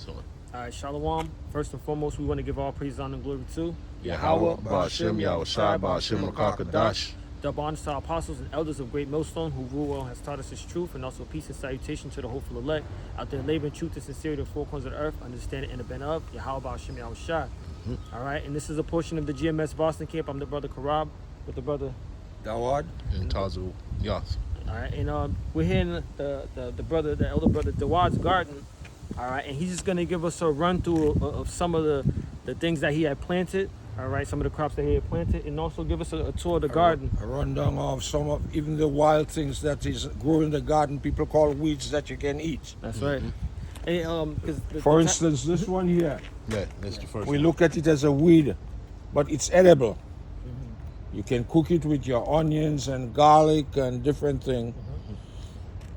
this one. All right, Shalom. First and foremost, we want to give all praise, honor, and glory to Yahweh, Ba'ashem, Yahushai, Ba'ashem, Kadash. Double honors to our apostles and elders of Great Millstone, who rule well and has taught us his truth, and also peace and salutation to the hopeful elect out there laboring truth and sincerity in the four corners of the earth, understanding and the bent of Yahweh, Ba'ashem, Yahushai. All right, and this is a portion of the GMS Boston camp. I'm the brother Karab with the brother Dawad and Tazu Yas. All right, and we're here in the elder brother Dawad's garden. All right, and he's just gonna give us a run through of some of the things that he had planted. All right, some of the crops that he had planted, and also give us a tour of the garden. A rundown of some of even the wild things that is growing in the garden. People call weeds that you can eat. That's right. And, For instance, this one here. Yeah, that's the first We one. look at it as a weed, but it's edible. You can cook it with your onions and garlic and different things,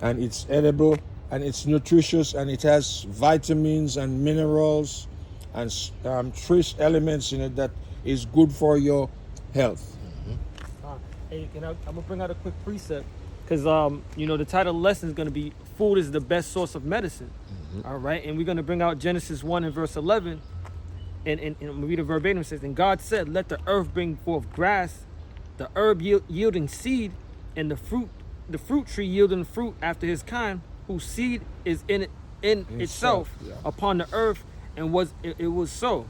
and it's edible and it's nutritious and it has vitamins and minerals and trace elements in it that is good for your health. Hey, I'm gonna bring out a quick precept because the title of the lesson is gonna be "Food is the best source of medicine." All right, and we're gonna bring out Genesis 1 and verse 11, and read a verbatim. It says, "And God said, let the earth bring forth grass, the herb yielding seed, and the fruit tree yielding fruit after his kind, whose seed is in itself upon the earth, and it was so."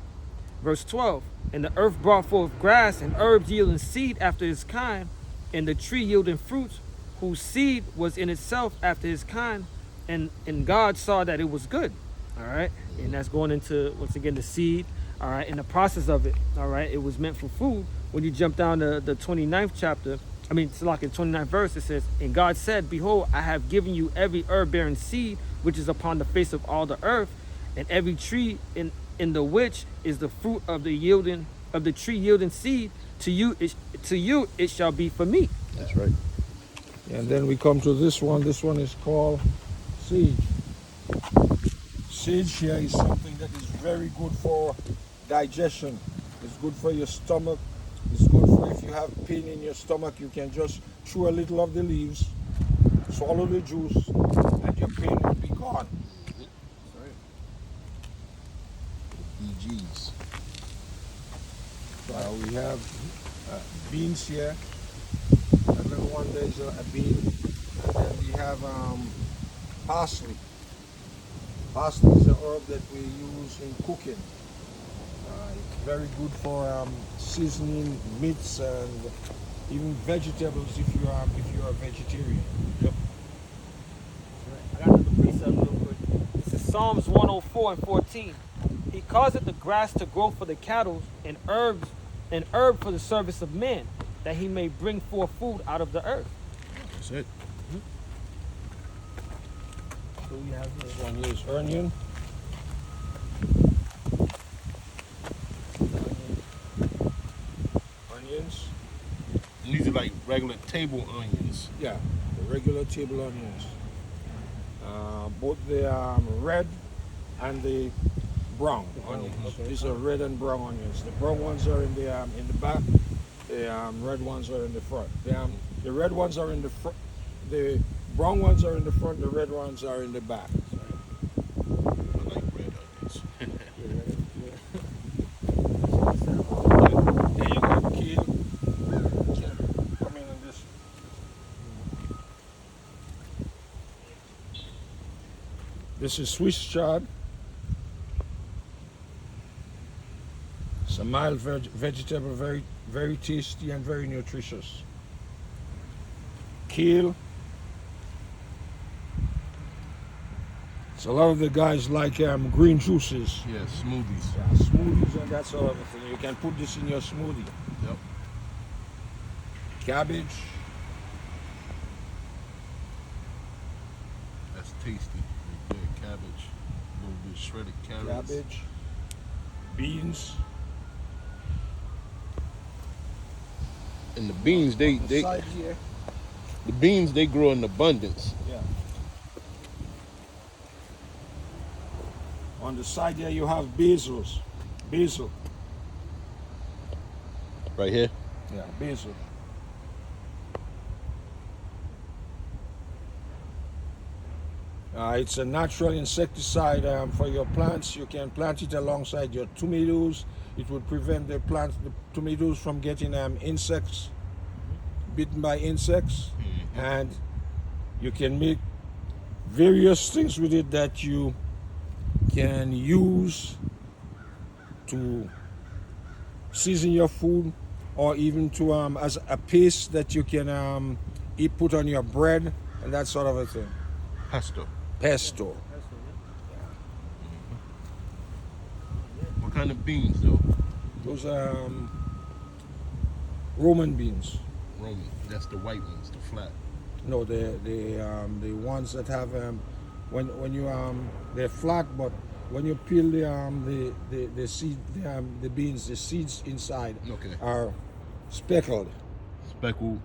Verse 12, "And the earth brought forth grass and herbs yielding seed after his kind, and the tree yielding fruits, whose seed was in itself after his kind, and God saw that it was good." All right, and that's going into, once again, the seed. All right, in the process of it, all right, it was meant for food. When you jump down to the 29th chapter, it's like in 29th verse, it says, "And God said, Behold, I have given you every herb bearing seed, which is upon the face of all the earth, and every tree in the which is the fruit of the tree yielding seed. To you it shall be for meat." That's right. And then we come to this one. This one is called sage. Sage here is something that is very good for digestion. It's good for your stomach. It's good for if you have pain in your stomach, you can just chew a little of the leaves, swallow the juice, and your pain will be gone. EGs. We have beans here. That little one there is a bean. And then we have parsley. Parsley is a herb that we use in cooking. It's very good for seasoning meats and even vegetables if you are a vegetarian. Yep. I got another precept real quick. This is Psalms 104 and 14. "He causeth the grass to grow for the cattle, and herb for the service of man, that he may bring forth food out of the earth." That's it. So we have This one here is onion. Onions. And these are like regular table onions. Yeah, the regular table onions. Both the red and the brown onions. These are red and brown onions. The brown ones are in the back. The red ones are in the front. The red ones are in the front. The brown ones are in the front. The red ones are in the back. I like red onions. There you go, kale. Come in this. This is Swiss chard. It's a mild vegetable, very, very tasty and very nutritious. Kale. So a lot of the guys like green juices. Yeah, smoothies. Yeah, smoothies and that sort of thing. You can put this in your smoothie. Yep. Cabbage. That's tasty. Right there, cabbage. A little bit of shredded carrots. Cabbage. Beans. And the beans, Side here. the beans they grow in abundance. Yeah. On the side here you have basil. Right here. Yeah, basil. It's a natural insecticide for your plants. You can plant it alongside your tomatoes. It would prevent the tomatoes from getting insects, bitten by insects. And you can make various things with it that you can use to season your food, or even to as a paste that you can put on your bread and that sort of a thing. Pesto. What kind of beans though? Those are Roman beans. Roman. That's the white ones, the flat. No, the ones that have when you they're flat, but when you peel the seed the beans, the seeds inside are speckled.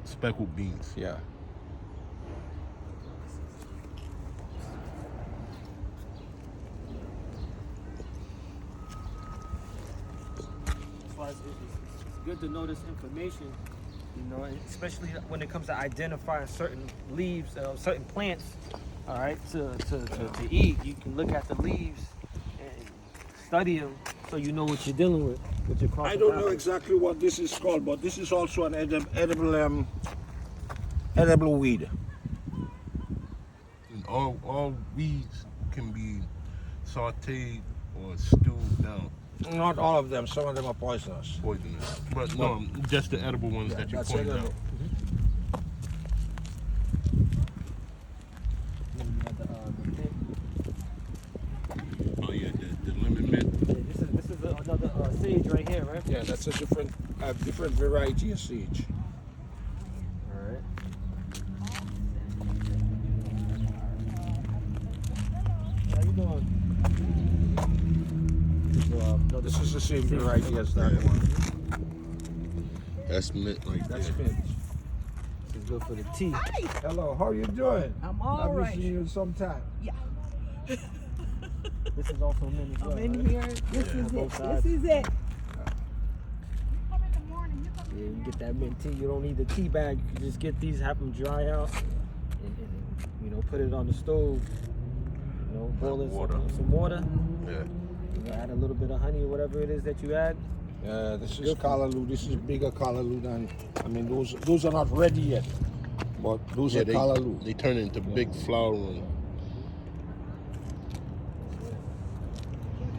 Speckled beans. Yeah. It's good to know this information, you know, especially when it comes to identifying certain leaves, certain plants, all right, to eat. You can look at the leaves and study them so you know what you're dealing with your cross. I don't know exactly what this is called, but this is also an edible weed. And all weeds can be sauteed or stewed down. Not all of them. Some of them are poisonous. Poisonous. But no, just the edible ones that you pointed out. Oh yeah, the lemon mint. This is another sage right here, right? Yeah, that's a different variety of sage. All right. How you doing? No, this is the same variety as that one. That's mint right there. That's mint. This is good for the tea. Hi. Hello, how are you doing? I'm all right. I've been seeing you sometime. Yeah. This is also mint as well. I'm in right? here. This is it. This is it. Yeah, you get that mint tea. You don't need the tea bag. You can just get these, have them dry out, and you know, put it on the stove. You know, boil it some water. Yeah. You know, add a little bit of honey or whatever it is that you add. This is callaloo. This is bigger callaloo than. I mean, those are not ready yet, but those are callaloo. They turn into big flower ones.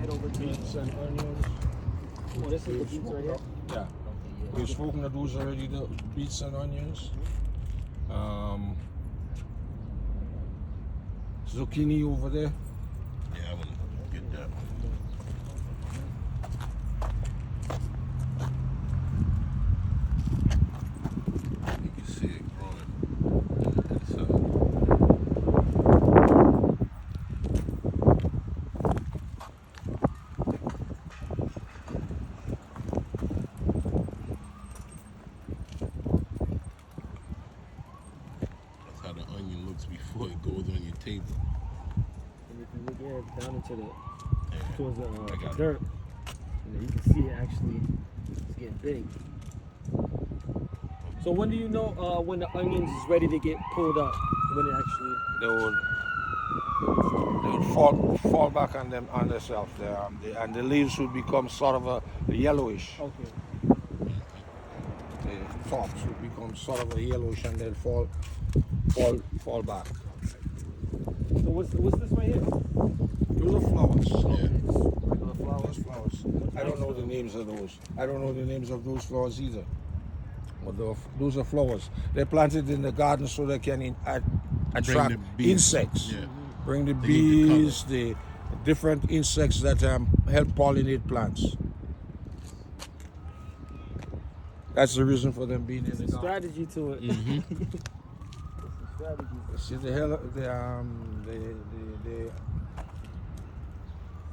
Head over to Beets and onions. Oh, this is the beets right here. Yeah. We've spoken of those already. The beets and onions. Zucchini over there. Yeah, I want to get that. You can see it growing inside. That's how the onion looks before it goes on your table. And if you look here down into the Yeah. towards I the got it. dirt, you know, you can see it actually it's getting big. So when do you know when the onions is ready to get pulled up? When it actually They would fall back on themselves. And the leaves would become sort of a yellowish. okay. The tops would become sort of a yellowish, and they'll fall back. So what's this right here? Those are flowers. Yeah. Regular flowers. Those flowers. I don't know the names of those. I don't know the names of those flowers either. But those are flowers. They're planted in the garden so they can attract the bees. insects. Yeah. Bring the They need the bees, the different insects that help pollinate plants. That's the reason for them being in the garden. Strategy to it. Mm-hmm. Strategy. See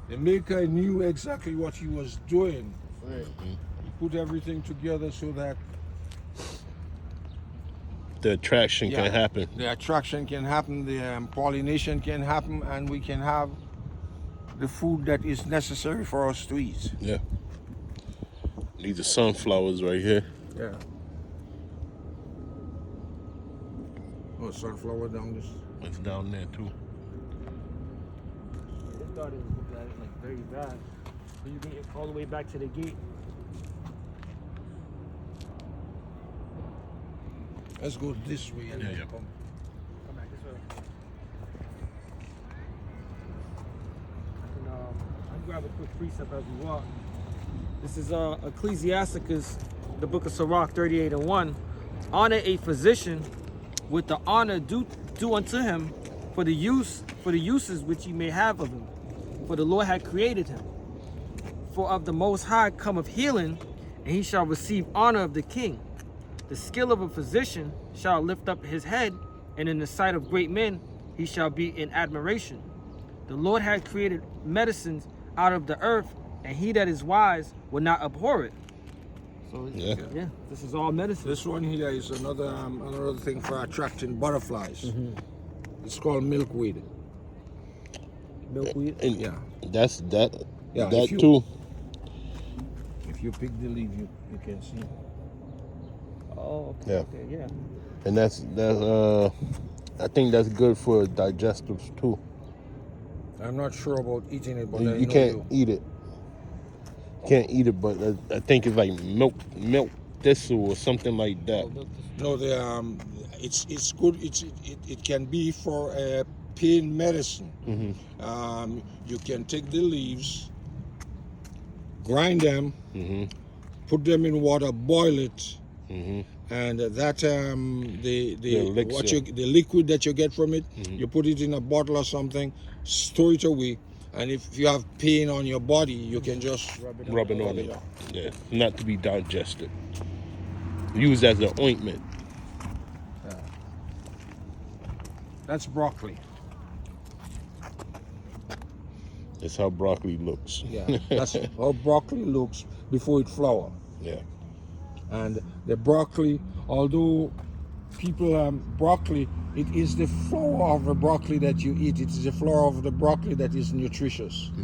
the maker knew exactly what he was doing. Right. He put everything together so that The attraction can happen. the attraction can happen, the pollination can happen, and we can have the food that is necessary for us to eat. Yeah. These are sunflowers right here. Yeah. Oh, sunflower down this. It's down there too. started to look at it like very bad. So you get all the way back to the gate. Let's go this way and Yeah, then yeah. come. Come back this way. I can grab a quick precept as we walk. This is Ecclesiasticus, the book of Sirach 38:1. Honor a physician with the honor due unto him for the uses which he may have of him. For the Lord had created him. For of the Most High cometh healing, and he shall receive honor of the king. The skill of a physician shall lift up his head, and in the sight of great men he shall be in admiration. The Lord had created medicines out of the earth, and he that is wise will not abhor it. So yeah, this is all medicine. This one here is another thing for attracting butterflies. It's called milkweed. Milkweed. And Yeah. that's that. Yeah, that if you- too. If you pick the leaf, you can see. Oh, okay, Yeah. okay, yeah. And that's I think that's good for digestives too. I'm not sure about eating it, but I You know can't eat it. Can't eat it, but I think it's like milk thistle or something like that. No, it's good. It can be for pain medicine. You can take the leaves, grind them, put them in water, boil it, and that the elixir. the liquid that you get from it, you put it in a bottle or something, store it away, and if you have pain on your body, you can just Rub it on rub it. off. Yeah, not to be digested. Used as an ointment. That's broccoli. That's how broccoli looks. Yeah, that's how broccoli looks before it flower. Yeah. And the broccoli, although people broccoli, it is the flower of the broccoli that you eat. It is the flower of the broccoli that is nutritious. Do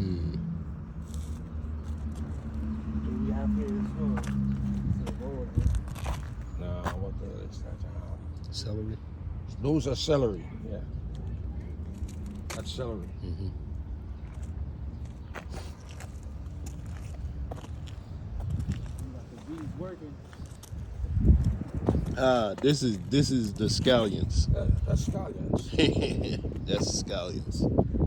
we have here as well? No, what the hell is that? Celery. Those are celery. Yeah, that's celery. This is the scallions. That's scallions. That's scallions.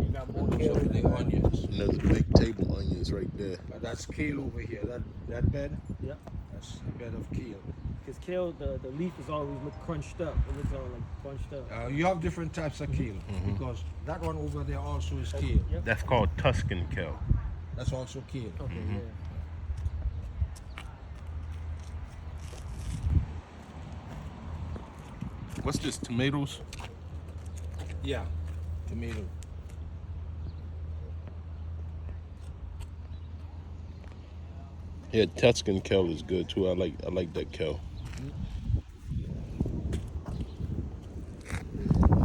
You got more Those kale. are the onions. And there's big table onions right there. That's kale over here. That bed. Yeah. That's the bed of kale. Because kale, the leaf is always look crunched up. It looks all like bunched up. You have different types of kale because that one over there also is kale. Yep. That's called Tuscan kale. That's also kale. Okay, yeah. What's this? Tomatoes? Yeah, tomato. Yeah, Tuscan kale is good too. I like that kale.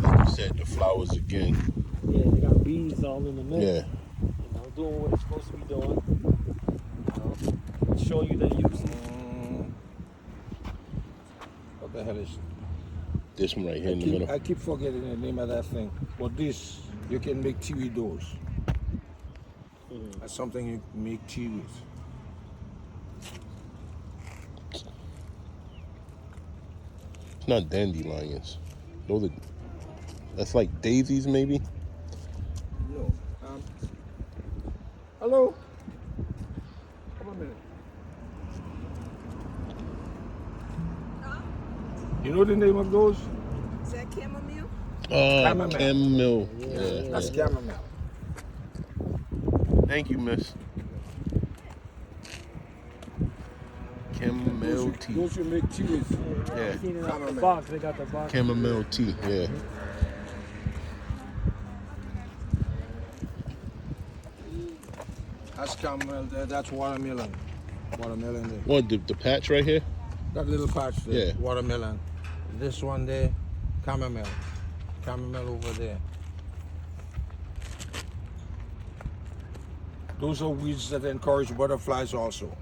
Like you said, the flowers again. Yeah, they got bees all in the middle. Yeah. You know, doing what it's supposed to be doing. You know, showing you the use. What the hell is it? This one right here in the middle. I keep forgetting the name of that thing. But this, you can make tea with those. That's something you make tea with. It's not dandelions. Those are, that's like daisies maybe. No. Hello? Come a minute. You know the name of those? Is that chamomile? Chamomile. Chamomile. That's chamomile. Thank you, miss. Chamomile tea. Those you make tea with. Yeah. I've seen it out the Chamomile. box. They got the box. Chamomile tea. Yeah. That's chamomile there. That's watermelon. Watermelon there. What the patch right here? That little patch there. Yeah. Watermelon. This one there, chamomile. Chamomile over there. Those are weeds that encourage butterflies also.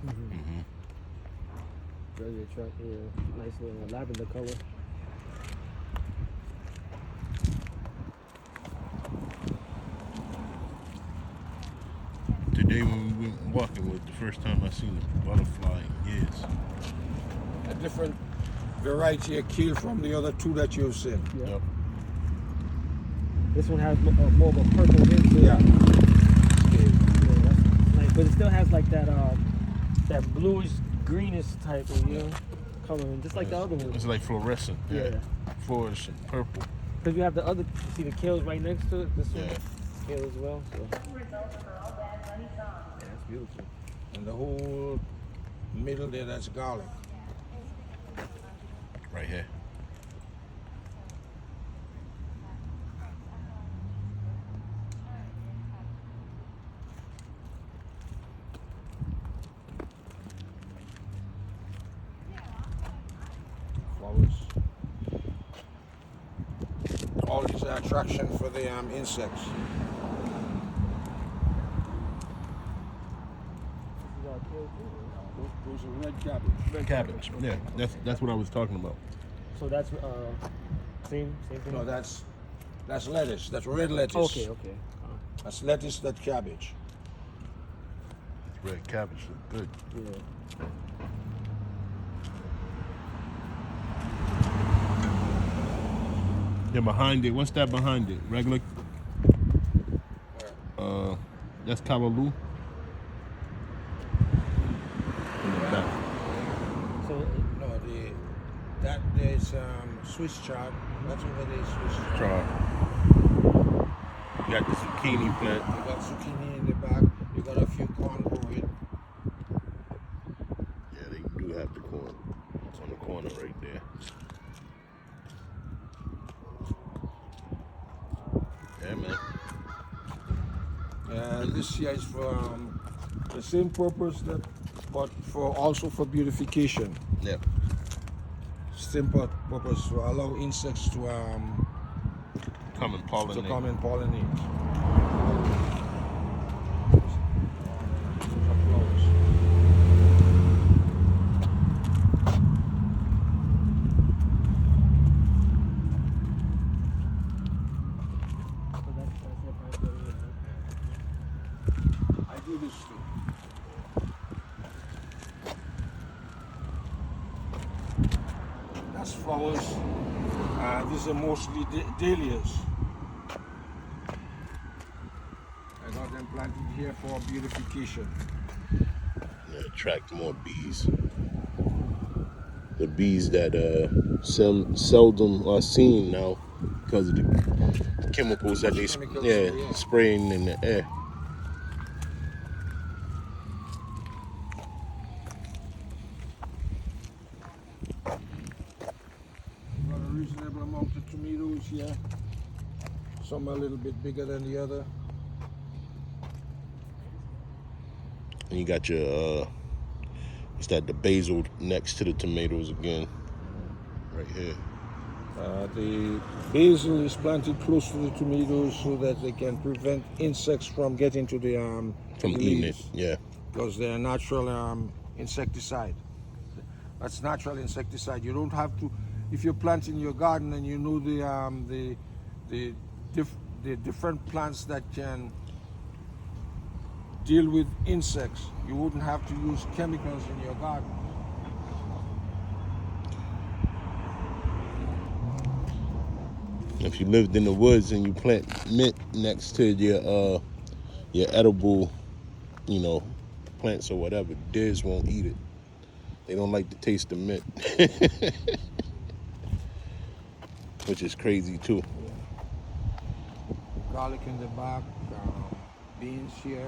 Very attractive. Yeah. Nice little lavender color. Today when we went walking was the first time I seen a butterfly in years. A different variety of kill from the other two that you've seen. Yeah. Yep. This one has more of a purple hint to it. Yeah. Yeah, that's nice. But it still has like that that bluish greenish type of coloring, just like the other one. It's like fluorescent. Yeah. Fluorescent purple. Because you have the other, see the kills right next to it. This one Yeah. kill as well. So. Yeah, it's beautiful. And the whole middle there, that's garlic. Right here. Flowers. All these are attraction for the insects. Those are red cabbage. Cabbage. Yeah, that's what I was talking about. So that's same thing. No, that's lettuce. That's red lettuce. Okay. That's lettuce. That's cabbage. Red cabbage look good. Yeah. Yeah, behind it. What's that behind it? Regular. That's callaloo. In the back. So No, that there's Swiss chard. That's over there, Swiss chard. Try. You got the zucchini plant. You got zucchini in the back. You got a few corn growing. Yeah, they do have the corn. It's on the corner right there. Yeah, man. This here is for the same purpose but also for beautification. Yeah. Same purpose to allow insects to Come and pollinate. come and pollinate. I do this too. That's flowers. These are mostly dahlias. I got them planted here for beautification. Yeah, attract more bees. The bees that seldom are seen now because of the chemicals that they Chemicals, spraying in the air. Got a reasonable amount of tomatoes here. Some are a little bit bigger than the other. And you got your what's that? The basil next to the tomatoes again, right here. The basil is planted close to the tomatoes so that they can prevent insects from getting to the From eating it, yeah. because they're natural insecticide. That's natural insecticide. You don't have to, if you're planting your garden and you know the different plants that can deal with insects, you wouldn't have to use chemicals in your garden. If you lived in the woods and you plant mint next to your edible, plants or whatever, deers won't eat it. They don't like the taste of mint, which is crazy too. Garlic in the back, beans here,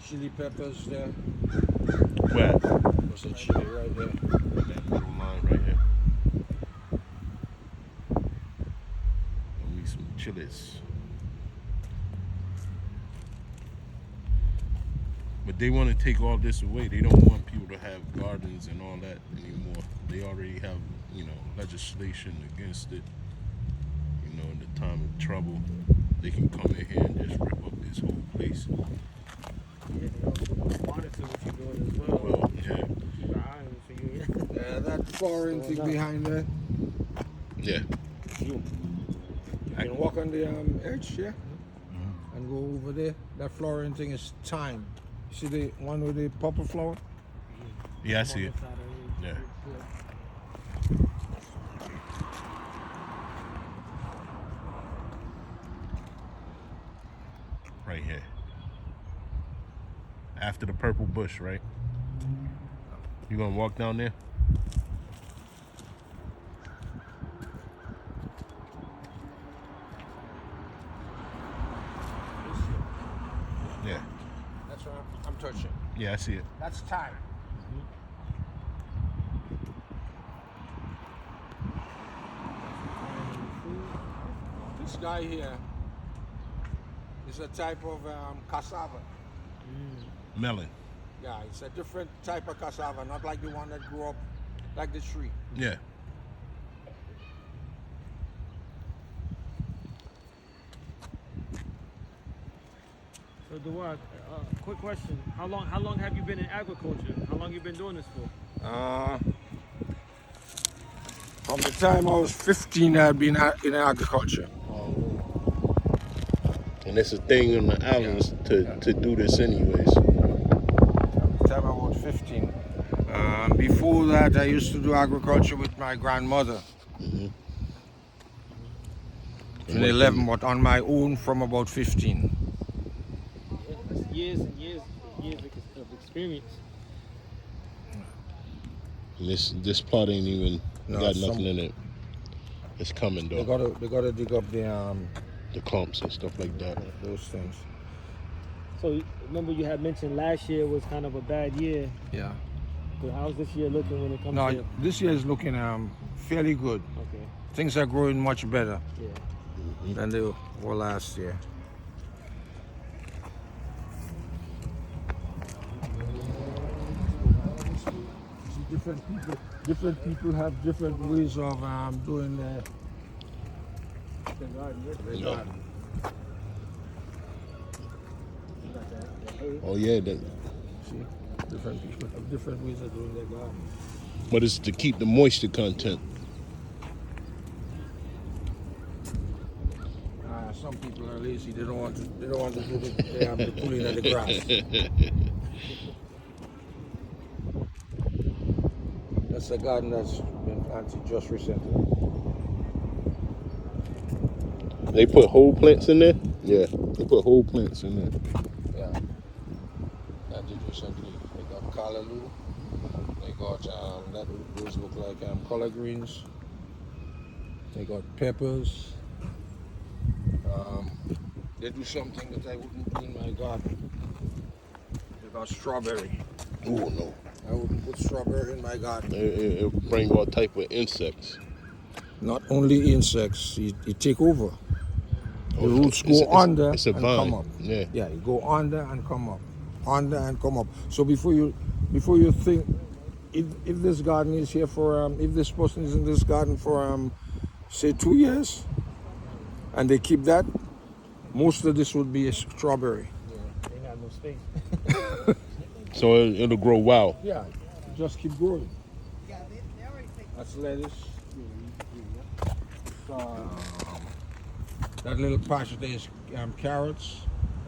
chili peppers there. Where? There's a chili right there. That little line right here. Give me some chilies. But they want to take all this away. They don't want people to have gardens and all that anymore. They already have, legislation against it. In the time of trouble, they can come in here and just rip up this whole place. Yeah, they also monitor what you're doing as well. Well, yeah. Keep an eye on it for you. Yeah, that foreign thing behind there. Yeah. You can walk on the edge here. and go over there. That flowering thing is thyme. You see the one with the purple flower? Yeah, I see it. Yeah. Right here. After the purple bush, right? You gonna walk down there? Yeah. That's what I'm touching. Yeah, I see it. That's thyme. This guy here is a type of cassava. Melon. Yeah, it's a different type of cassava, not like the one that grew up like the tree. Yeah. So Dawad, quick question: How long have you been in agriculture? How long you been doing this for? From the time I was 15, I've been in agriculture. And it's a thing in the islands to do this anyways. From the time I was 15. Before that, I used to do agriculture with my grandmother. In 11, but on my own from about 15. That's years and years of experience. And this plot ain't even got some- nothing in it. It's coming They though. gotta dig up The clumps and stuff like that. those things. So remember you had mentioned last year was kind of a bad year. Yeah. But how's this year looking when it comes No, to? this year is looking fairly good. Okay. Things are growing much better Yeah. than they were last year. Different people have different ways of doing their garden. Oh yeah, See, different people have different ways of doing their garden. but it's to keep the moisture content. Some people are lazy. They don't want to do the pulling of the grass. That's a garden that's been planted just recently. They put whole plants in there? Yeah, they put whole plants in there. Yeah. Planted recently. They got callaloo. They got those look like collard greens. They got peppers. They do something that I wouldn't do in my garden. They got strawberry. Oh no. I wouldn't put strawberry in my garden. It bring all type of insects. Not only insects, it take over. The Oh, roots it's- go under it's a and vine. come up. Yeah. Yeah, you go under and come up, under and come up. So before you think, if this garden is here for if this person is in this garden for say 2 years, and they keep that, most of this would be a strawberry. Yeah. They got no space. So it'll grow wild. Yeah, just keep growing. That's lettuce. That little patch there is carrots.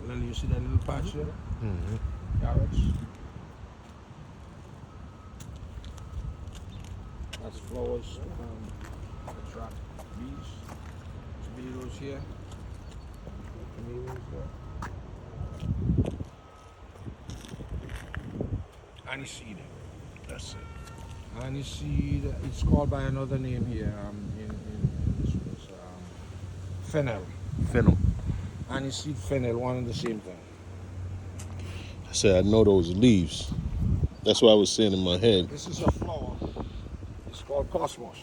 You see that little patch there? Carrots. That's flowers. Attract bees. Tomatoes here. Tomatoes there. Aniseed. That's it. Aniseed. It's called by another name here. In this place. Fennel. Fennel. Aniseed, fennel, one and the same thing. I said I know those leaves. That's what I was saying in my head. This is a flower. It's called cosmos.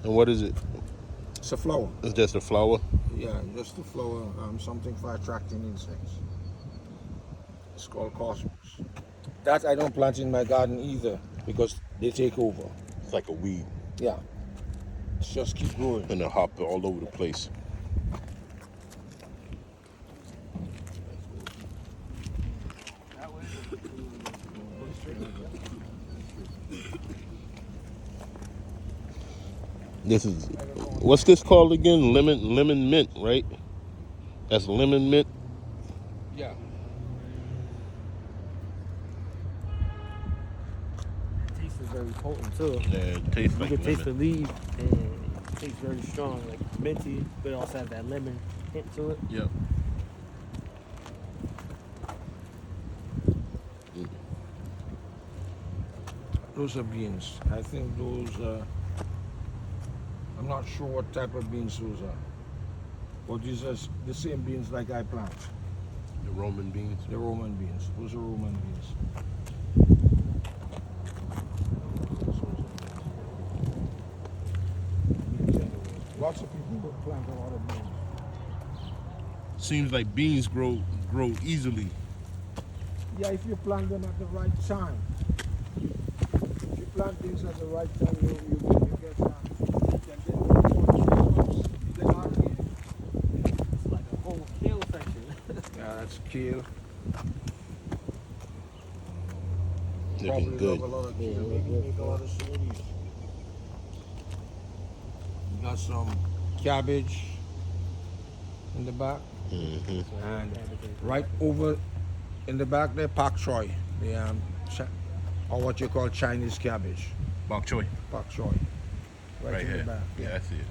And what is it? It's a flower. It's just a flower? Yeah, just a flower. Something for attracting insects. It's called cosmos. That I don't plant in my garden either because they take over. It's like a weed. Yeah. It's just keep growing. And they'll hop all over the place. This is, what's this called again? Lemon mint, right? That's lemon mint. Yeah. The taste is very potent too. Yeah, it tastes You like can taste the lemon. leaf, and it tastes very strong, like minty, but it also has that lemon hint to it. Yep. Those are beans. I think those I'm not sure what type of beans those are. But these are the same beans like I plant. The Roman beans. The Roman beans. Those are Roman beans. Lots of people would plant a lot of beans. Seems like beans grow easily. Yeah, if you plant them at the right time. If you plant beans at the right time, you get that. They're not really. It's like a whole kale section. Yeah, that's kale. Looking Probably good. love a lot of kale. Yeah, Maybe yeah, make a lot of smoothies. We got some cabbage in the back. Hmm. And right over in the back there, pak choy, or what you call Chinese cabbage, Bok choy. pak choy, right in here. the back. Yeah, I see it.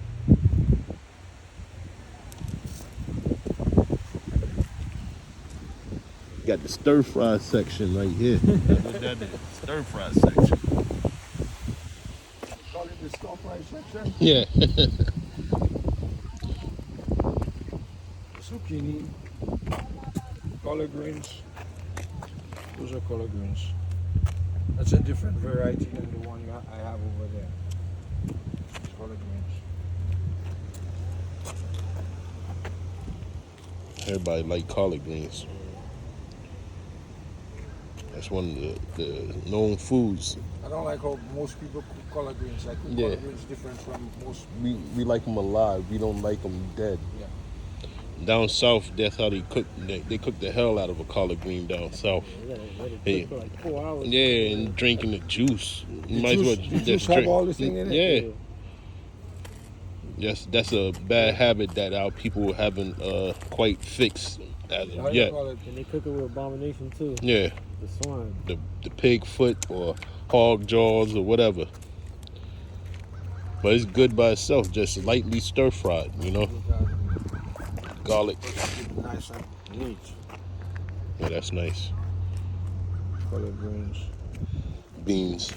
Got the stir fry section right here. That's what that is. Stir fry section. Call it the stir fry section. Yeah. Zucchini, collard greens. Those are collard greens. That's a different variety than the one I have over there. It's collard greens. Everybody like collard greens. That's one of the known foods. I don't like how most people cook collard greens. I cook Yeah. collard greens different from most. We like them alive. We don't like them dead. Yeah. Down south, that's how they cook. They cook the hell out of a collard green down south. You gotta let it Hey. cook for like 4 hours. Yeah, and drinking the juice. You The might juice- as well the just juice have drink. all the thing in it? Yeah. Yes, that's a bad habit that our people haven't quite fixed as What of do you yet. call it? And they cook it with abomination too. Yeah, The swine. the pig foot or hog jaws or whatever. But it's good by itself, just lightly stir fried, you know. Garlic. Nice and neat. Yeah, that's nice. Collard greens. Beans.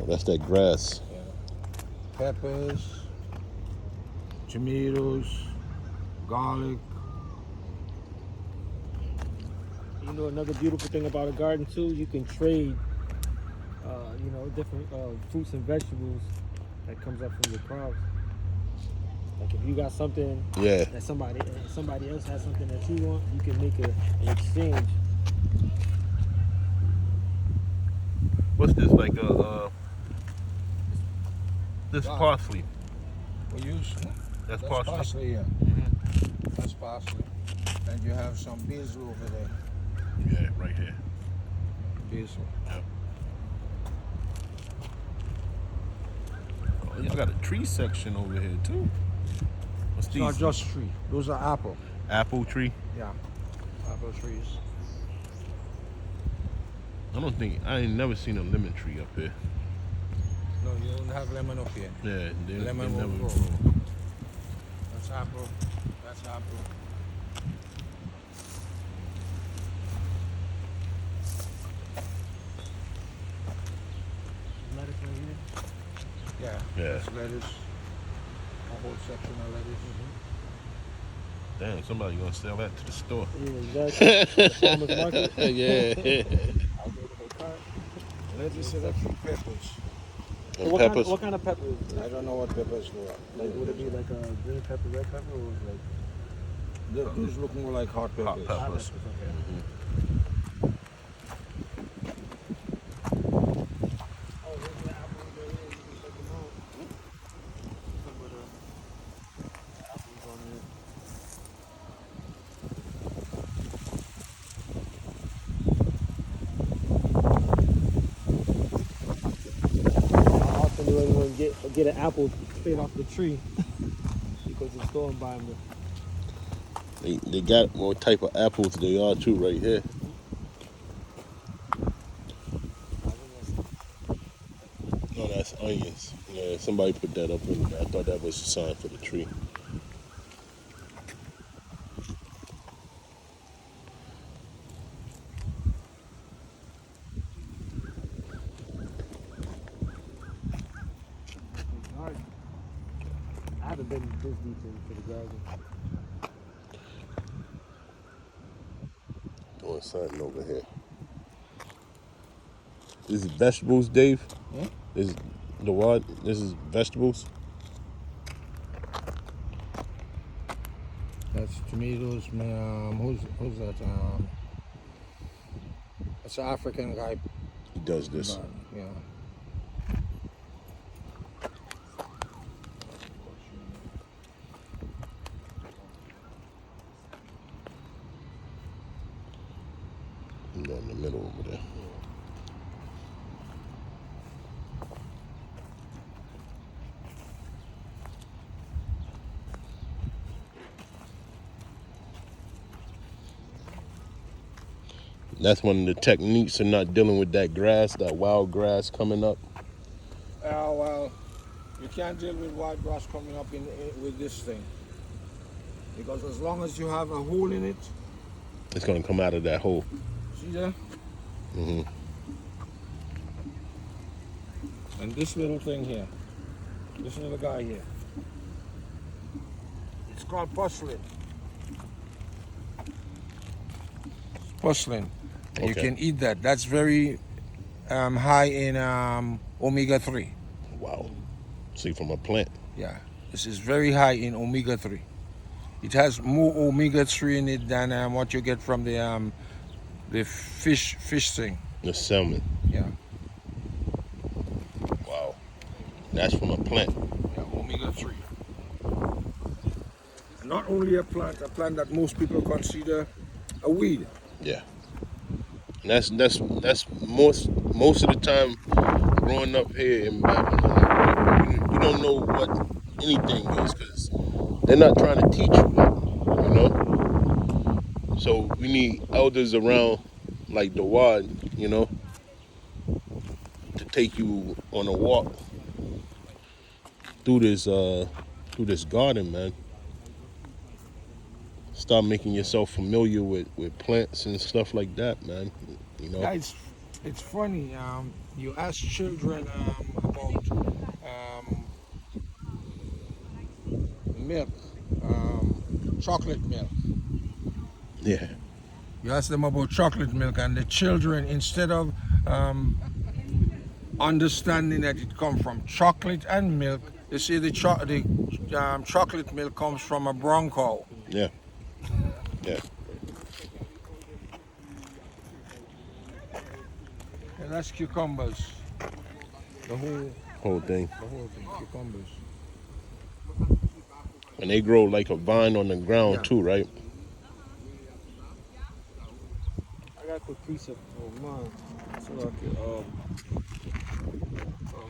Oh, that's that grass. Peppers, tomatoes, garlic. You know, another beautiful thing about a garden too, you can trade, different fruits and vegetables that comes up from your crops. Like if you got something Yeah. that somebody else has something that you want, you can make an exchange. What's this, like this Wow. parsley? We use That's that's parsley. parsley, yeah. Mhm. That's parsley. And you have some basil over there. Yeah, right here. Basil. Oh, y'all got a tree section over here too. What's It's not these? just tree. Those are apple. Apple tree? Yeah. Apple trees. I ain't never seen a lemon tree up here. No, you don't have lemon up here. Yeah, they Lemon never won't grow. grow. That's apple. That's apple. Lettuce right here. Yeah. Yeah. That's lettuce. A whole section of lettuce. Damn, somebody gonna sell that to the store. Yeah, exactly. The farmer's market. Yeah. I'll go to the cart. Lettuce and a few peppers. And What peppers. What kind of pepper is it? I don't know what peppers they are. Like, would it be like a green pepper, red pepper, or like Those look more like hot Hot peppers. pepper. hot Peppers. peppers? Okay. Mhm. Oh, there's the apples right here. You can check them out. Some of the apples on there. get an apple straight off the tree because it's store environment. They got what type of apples they are too right here. No, that's onions. Yeah, somebody put that up in there. I thought that was a sign for the tree. I haven't been this deep into the garden. Doing something over here. This is vegetables, Dave? Hmm? This is Dawad. This is vegetables? That's tomatoes, man. Who's that? It's an African guy. He does this. Yeah. You know, in the middle over there. That's one of the techniques of not dealing with that grass, that wild grass coming up. Well, you can't deal with wild grass coming up with this thing. Because as long as you have a hole in it, It's gonna come out of that hole. see there? Hmm. And this little thing here, this little guy here, it's called porcelain. It's porcelain. And Okay. you can eat that. That's very high in omega-3. Wow. See, from a plant. Yeah, this is very high in omega-3. It has more omega-3 in it than what you get from the fish thing. The salmon. Yeah, Wow. That's from a plant. yeah, omega-3. Not only a plant that most people consider a weed. Yeah. And that's most of the time growing up here in Babylon, you don't know what anything is because they're not trying to teach you that, you know? So we need elders around like Dawad, you know, to take you on a walk through this garden, man. Start making yourself familiar with plants and stuff like that, man. You know? Yeah, it's funny. You ask children about milk, chocolate milk. Yeah. You ask them about chocolate milk, and the children, instead of understanding that it comes from chocolate and milk, they say the chocolate milk comes from a brown cow. Yeah. Yeah. And that's cucumbers. The whole Thing. cucumbers. And they grow like a vine on the ground Yeah. too, right? I got a quick precept for mine, so I could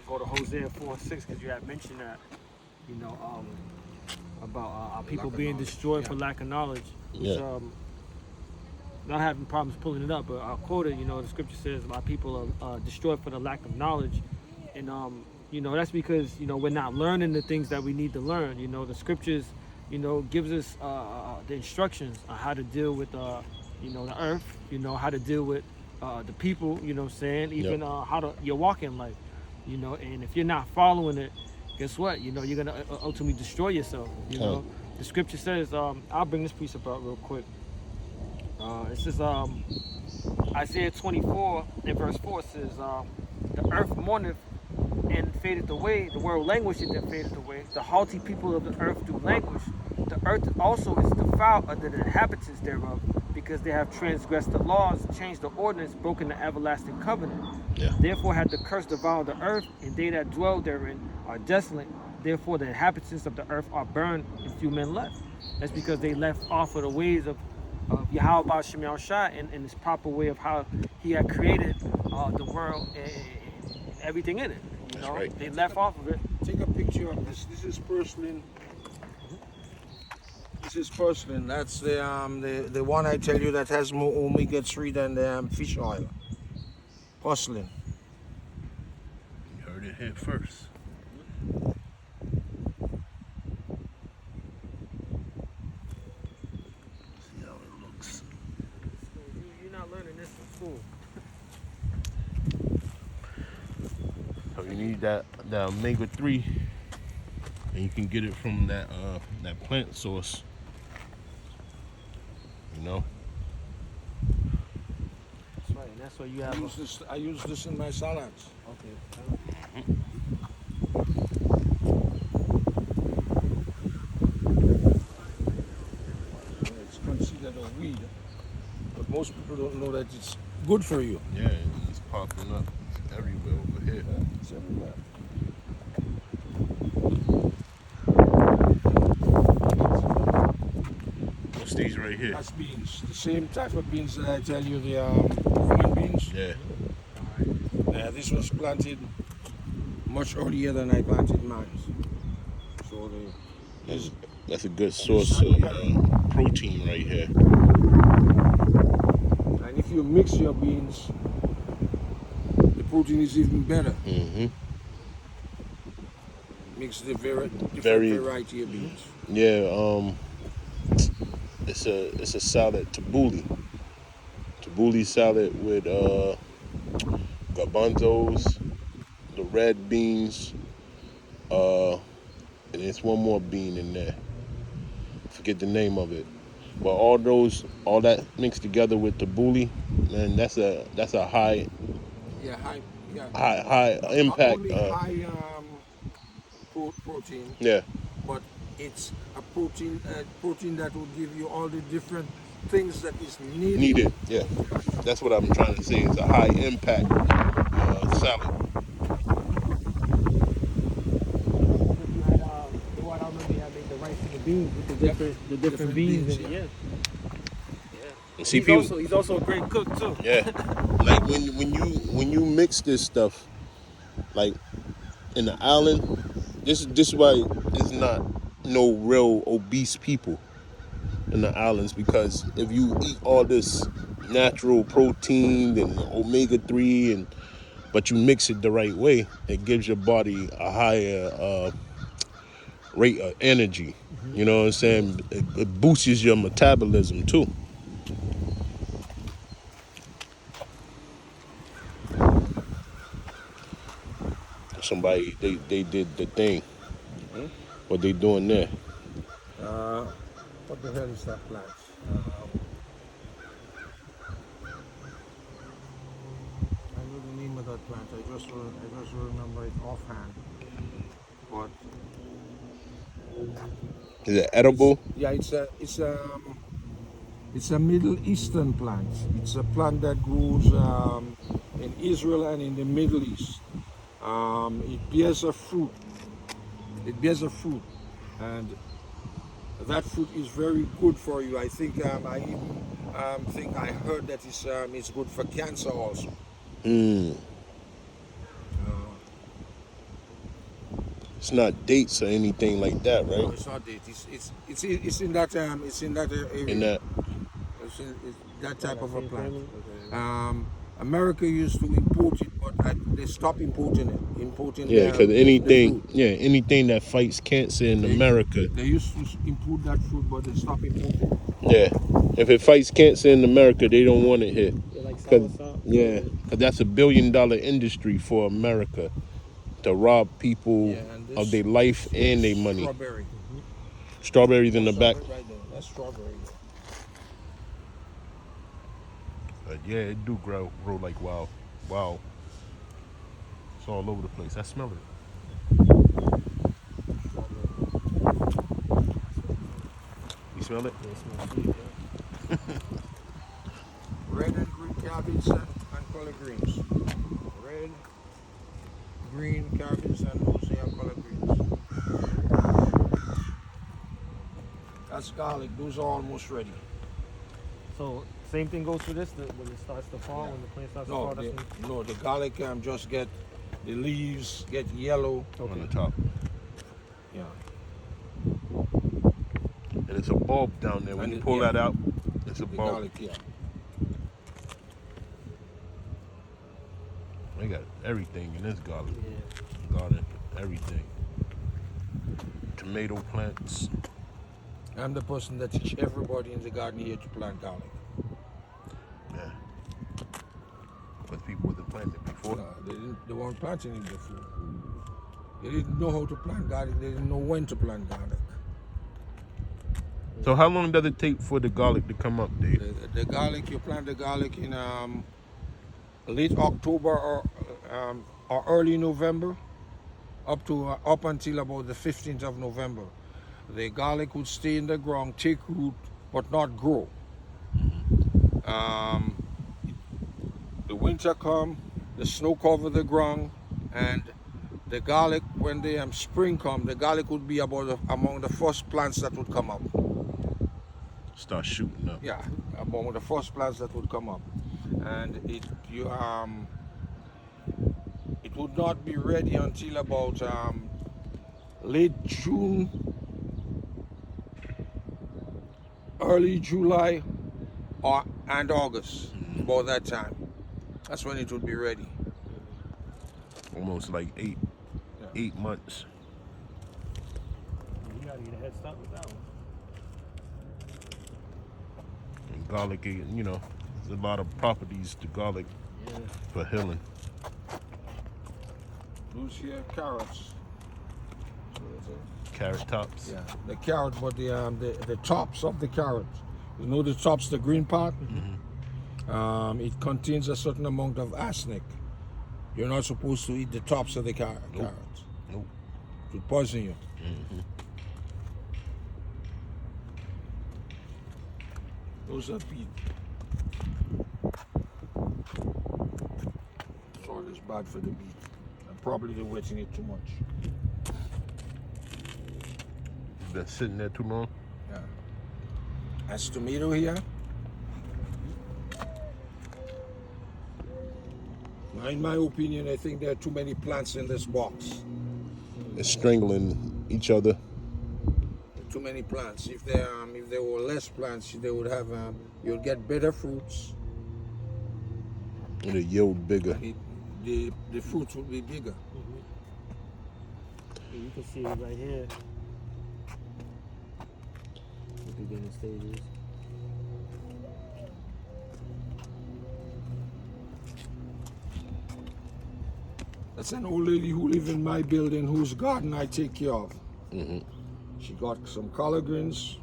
go to Hosea 4:6 because you had mentioned that, about our people Lack of being knowledge. destroyed Yeah. for lack of knowledge. Which, Yeah. not having problems pulling it up, but I'll quote it. The scripture says, "My people are destroyed for the lack of knowledge," and that's because we're not learning the things that we need to learn. The scriptures, gives us the instructions on how to deal with the earth. How to deal with the people. You know what I'm saying? Even how to your walk in life. And if you're not following it, guess what? You're gonna ultimately destroy yourself. The scripture says, I'll bring this precept out real quick. It says, Isaiah 24 and verse 4 says, the earth mourneth and fadeth away, the world languisheth and fadeth away, the haughty people of the earth do languish. The earth also is defiled under the inhabitants thereof, because they have transgressed the laws, changed the ordinance, broken the everlasting covenant. Yeah. Therefore hath the curse devoured the earth, and they that dwell therein are desolate. Therefore the inhabitants of the earth are burned, and few men left. That's because they left off of the ways of Yahweh Ba'al Shem Shai in this proper way of how he had created the world and everything in it. That's right. They left off of it. Take a picture of this. This is purslane. This is purslane. That's the one I tell you that has more omega-3 than the fish oil. Purslane. You heard it here first. See how it looks. You're not learning this in school. So you need that omega-3, and you can get it from that plant source. You know. That's right, and that's why you have. I use this in my salads. Okay. It's considered a weed, but most people don't know that it's good for you. Yeah, it's popping up everywhere over here. It's everywhere. What's these right here? That's beans. The same type of beans that I tell you, the Roman beans. Yeah. This was planted much earlier than I planted mine. So That's a good source of protein right here. and if you mix your beans, the protein is even better. Mm-hmm. Mix the different Very- variety of beans. Yeah. It's a salad, tabbouleh. Tabbouleh salad with garbanzos, the red beans, and there's one more bean in there. Forget the name of it. But all that mixed together with tabbouleh, man, that's a high Yeah, high impact. Not only high protein, Yeah. but it's a protein that will give you all the different things that is needed. Needed. Yeah. That's what I'm trying to say. It's a high impact salad. You had, Dawad, I remember you had made the rice and the beans with the different beans in it. Yeah. And see, He's also a great cook too. yeah, like when you mix this stuff, like in the island, this is why it's not no real obese people in the islands, because if you eat all this natural protein and omega-3 but you mix it the right way, it gives your body a higher rate of energy. You know what I'm saying? It boosts your metabolism too. Somebody they did the thing. What they doing there? What the hell is that plant? I know the name of that plant. I just remember it offhand. But Is it edible? yeah, it's a Middle Eastern plant. It's a plant that grows in Israel and in the Middle East. It bears a fruit. And that fruit is very good for you. I think I even think I heard that it's good for cancer also. It's not dates or anything like that, No, right? it's not it. It's in that area. In that, It's that type of a plant. America used to import it, but they stopped importing it. yeah, because the anything, fruit. anything that fights cancer in America, They used to import that fruit, but they stopped importing it. yeah. If it fights cancer in America, they don't want it here. Like Because that's $1 billion industry for America to rob people and of their life and their money. Strawberry. Strawberries in the back. Right there. That's strawberry. Yeah, it do grow like wow. Wow. It's all over the place. I smell it. You smell it? Red and green cabbage and collard greens. Red, green cabbage and rosé and collard greens. That's garlic. Those are almost ready. So same thing goes for this when it starts to fall, when the plant starts to fall. That's when No, the garlic just get the leaves get yellow. on the top. Yeah. And it's a bulb down there. When And you it- pull yeah. that out, it's a The bulb. garlic, yeah. They got everything in this garlic Yeah. garden. Everything. Tomato plants. I'm the person that teach everybody in the garden here to plant garlic. Yeah. But people wasn't planting it before. No, they weren't planting it before. They didn't know how to plant garlic. They didn't know when to plant garlic. So how long does it take for the garlic to come up, Dave? The garlic, you plant the garlic in late October or early November, up until about the 15th of November. The garlic would stay in the ground, take root, but not grow. The winter come, the snow cover the ground, and the garlic, when the spring come, the garlic would be among the first plants that would come up. Start shooting up. Yeah, among the first plants that would come up, and it would not be ready until about late June, early July, and August. About that time, that's when it would be ready. Almost like 8 months. You gotta get a head start with that one. And garlic, you know, there's a lot of properties to garlic Yeah. for healing. Those here carrots. Carrot tops. Yeah, the carrot, but the tops of the carrot. You know the tops, the green part. It contains a certain amount of arsenic. You're not supposed to eat the tops of the carrots. Nope. It will poison you. Those are beet. Salt is bad for the beet. And probably they're wetting it too much. Been sitting there too long. Yeah. That's tomato here. Now, in my opinion, I think there are too many plants in this box. It's strangling each other. Too many plants. If there were less plants, they would have you'll get better fruits. And the yield bigger. The fruits would be bigger. You can see it right here. The beginning stages. That's an old lady who lives in my building whose garden I take care of. She got some collard greens,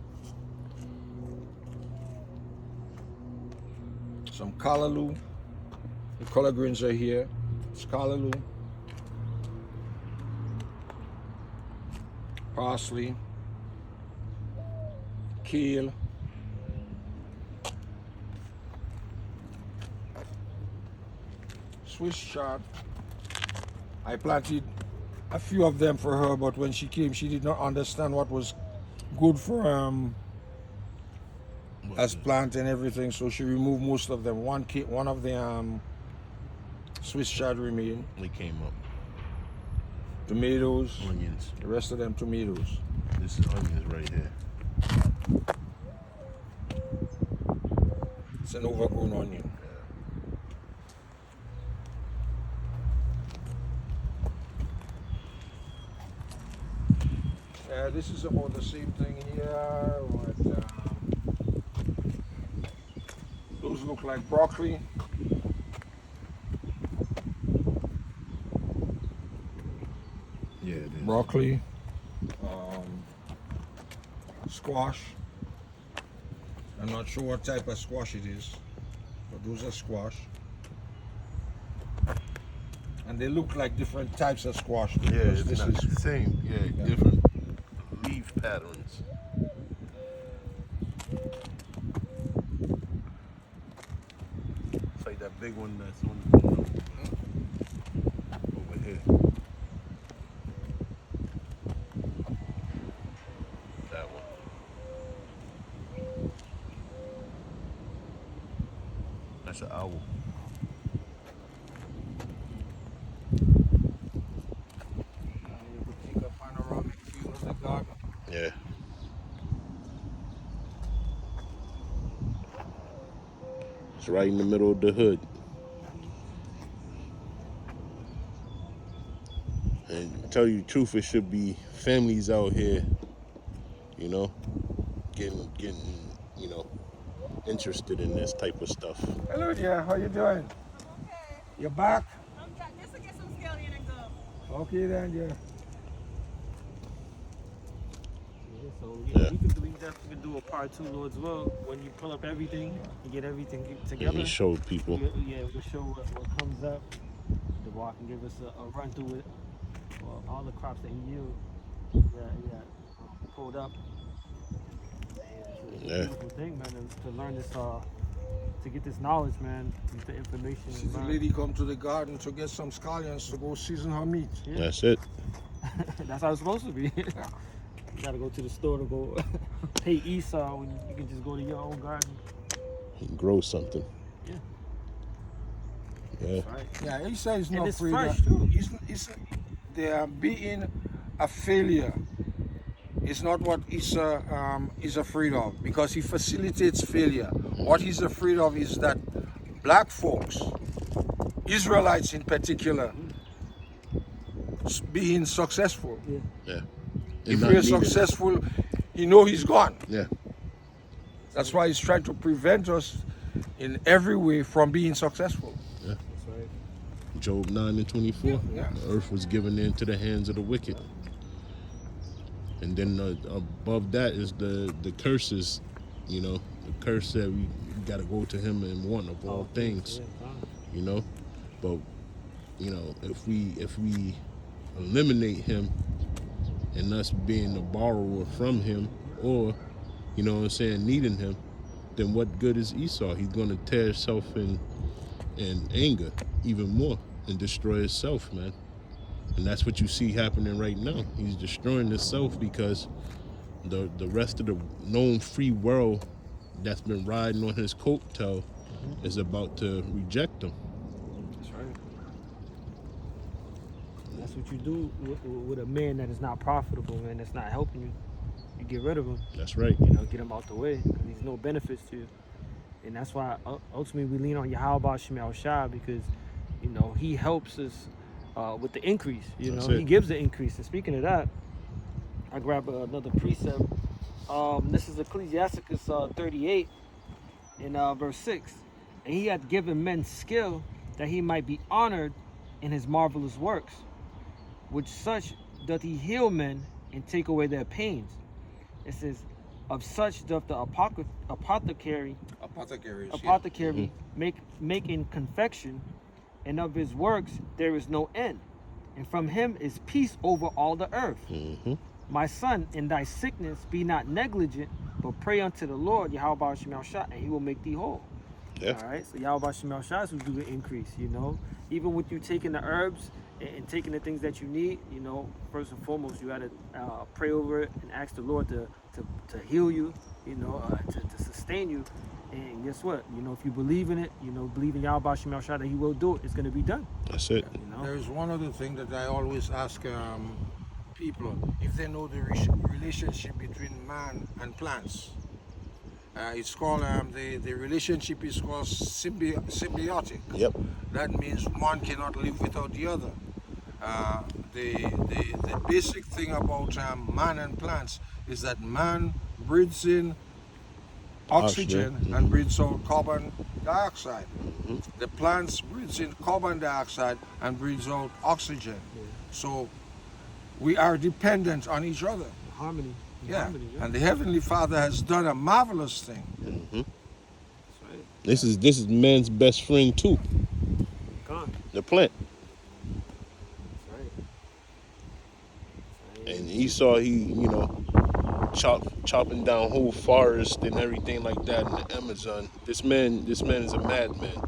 some callaloo. The collard greens are here. It's callaloo, parsley, kale, Swiss chard. I planted a few of them for her, but when she came, she did not understand what was good for as plant and everything, so she removed most of them. One of the Swiss chard remained. They came up. Tomatoes, Onions. the rest of them tomatoes. This is onions right here. It's an overgrown onion. This is about the same thing here. Those look like broccoli. Yeah, it is. Broccoli, squash. I'm not sure what type of squash it is, but those are squash. And they look like different types of squash. Yeah, because it's this not is the same. Yeah, different leaf patterns. It's like that big one that's on over here. That one. That's an owl. Yeah. It's right in the middle of the hood. And to tell you the truth, it should be families out here, you know, getting, interested in this type of stuff. Hello dear, how you doing? Okay. You're back? I'm just to get some scallion and go. Okay then, yeah. Yeah, so Yeah. we definitely do a part 2, Lord, as well. When you pull up everything, you get everything And together. he showed people. We'll show what comes up. Dawad can give us a run through it. Well, all the crops that he yield, pulled up. It's a Yeah. beautiful thing, man, to learn this, to get this knowledge, man, the information. See the learn. lady come to the garden to get some scallions to go season her meat. Yeah. That's it. That's how it's supposed to be. You gotta go to the store to go pay Esau when you can just go to your own garden. He grows something. Yeah. Yeah. Right. Yeah, Esau is And not it's afraid fresh, that too. they are being a failure. It's not what Esau is afraid of, because he facilitates failure. What he's afraid of is that black folks, Israelites in particular, being successful. Yeah. Yeah. If not we're needed. successful, he know he's gone. Yeah. That's why he's trying to prevent us in every way from being successful. That's right. Job 9:24. Yeah. The earth was given into the hands of the wicked. And then above that is the curses, the curse that we got to go to him in one of all things, Yeah, But, if we eliminate him and us being a borrower from him, or, needing him, then what good is Esau? He's going to tear himself in anger even more and destroy himself, man. And that's what you see happening right now. He's destroying himself because the rest of the known free world that's been riding on his coattail is about to reject him. That's right. That's what you do with a man that is not profitable, man, that's not helping you. You get rid of him. That's right. Get him out the way, because he's no benefits to you. And that's why ultimately we lean on Yahweh Shemel Shah, because he helps us with the increase. That's He it. gives the increase. And speaking of that, I grab another precept. This is Ecclesiasticus 38 in verse 6. And he hath given men skill that he might be honored in his marvelous works, which such doth he heal men and take away their pains. It says, of such doth the apothecary make in confection, and of his works there is no end. And from him is peace over all the earth. Mm-hmm. My son, in thy sickness be not negligent, but pray unto the Lord, Yahweh Shemel Shah, and he will make thee whole. Yeah. All right, so Yahweh Shemel Shah is who do the increase, Even with you taking the herbs and taking the things that you need, first and foremost, you got to pray over it and ask the Lord to heal you, to sustain you. And guess what? If you believe in it, believe in Yahweh Shemel Shah that he will do it, it's going to be done. That's it. There is one other thing that I always ask people, if they know the relationship between man and plants. It's called, the relationship is called symbiotic. Yep. That means one cannot live without the other. The basic thing about man and plants is that man breathes in oxygen and breathes out carbon dioxide. The plants breathes in carbon dioxide and breathes out oxygen. So we are dependent on each other. Harmony. Yeah. Harmony, And the Heavenly Father has done a marvelous thing. Mm-hmm. That's right. This is man's best friend too. Gone. The plant. That's right. And Esau, he chopping down whole forest and everything like that in the Amazon. This man is a madman,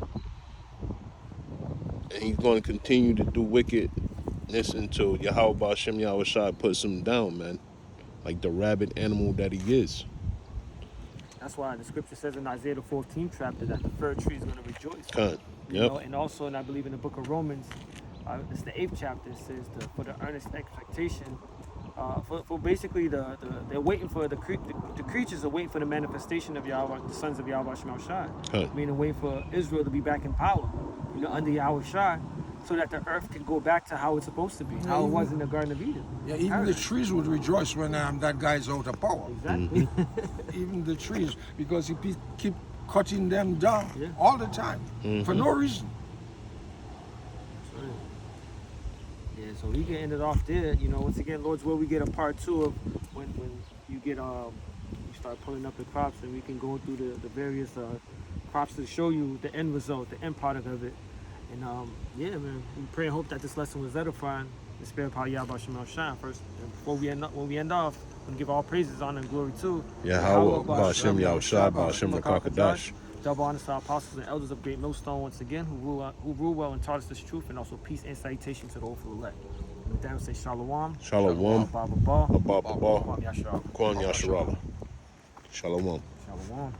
and he's going to continue to do wickedness until Yahweh Hashem Yahweh Shai puts him down, man, like the rabid animal that he is. That's why the scripture says in Isaiah the 14th chapter that the fir tree is going to rejoice. Con. Yep. And also, and I believe in the book of Romans, it's the 8th chapter, it says, for the earnest expectation for basically they're waiting for the creatures are waiting for the manifestation of Yahweh, the sons of Yahweh Shema Shai, Huh. meaning waiting for Israel to be back in power, under Yahweh Shai, so that the earth can go back to how it's supposed to be, how it was in the Garden of Eden. Yeah, even the trees would rejoice when that guy's out of power. Exactly. Even the trees, because he keep cutting them down Yeah. all the time for no reason. Yeah, so we can end it off there. Once again, Lord's will, we get a part 2 of when you get you start pulling up the crops, and we can go through the various crops to show you the end result, the end product of it. And yeah, man, we pray and hope that this lesson was edifying. The spirit of power Yahweh Shema Shine first. And before we end off, we give all praises, honor, and glory to Yahweh, Ba'ashem Yahushua, Ba'ashem Rakakadash. double honor to our apostles and elders of Great Millstone once again, who rule well and taught us this truth, and also peace and salutation to the whole elect. And with that, we say Shalom. Shalom. Abba, Abba, Abba, Abba. Kwam Yashar. Kwan Yasharala. Shalom. Shalom.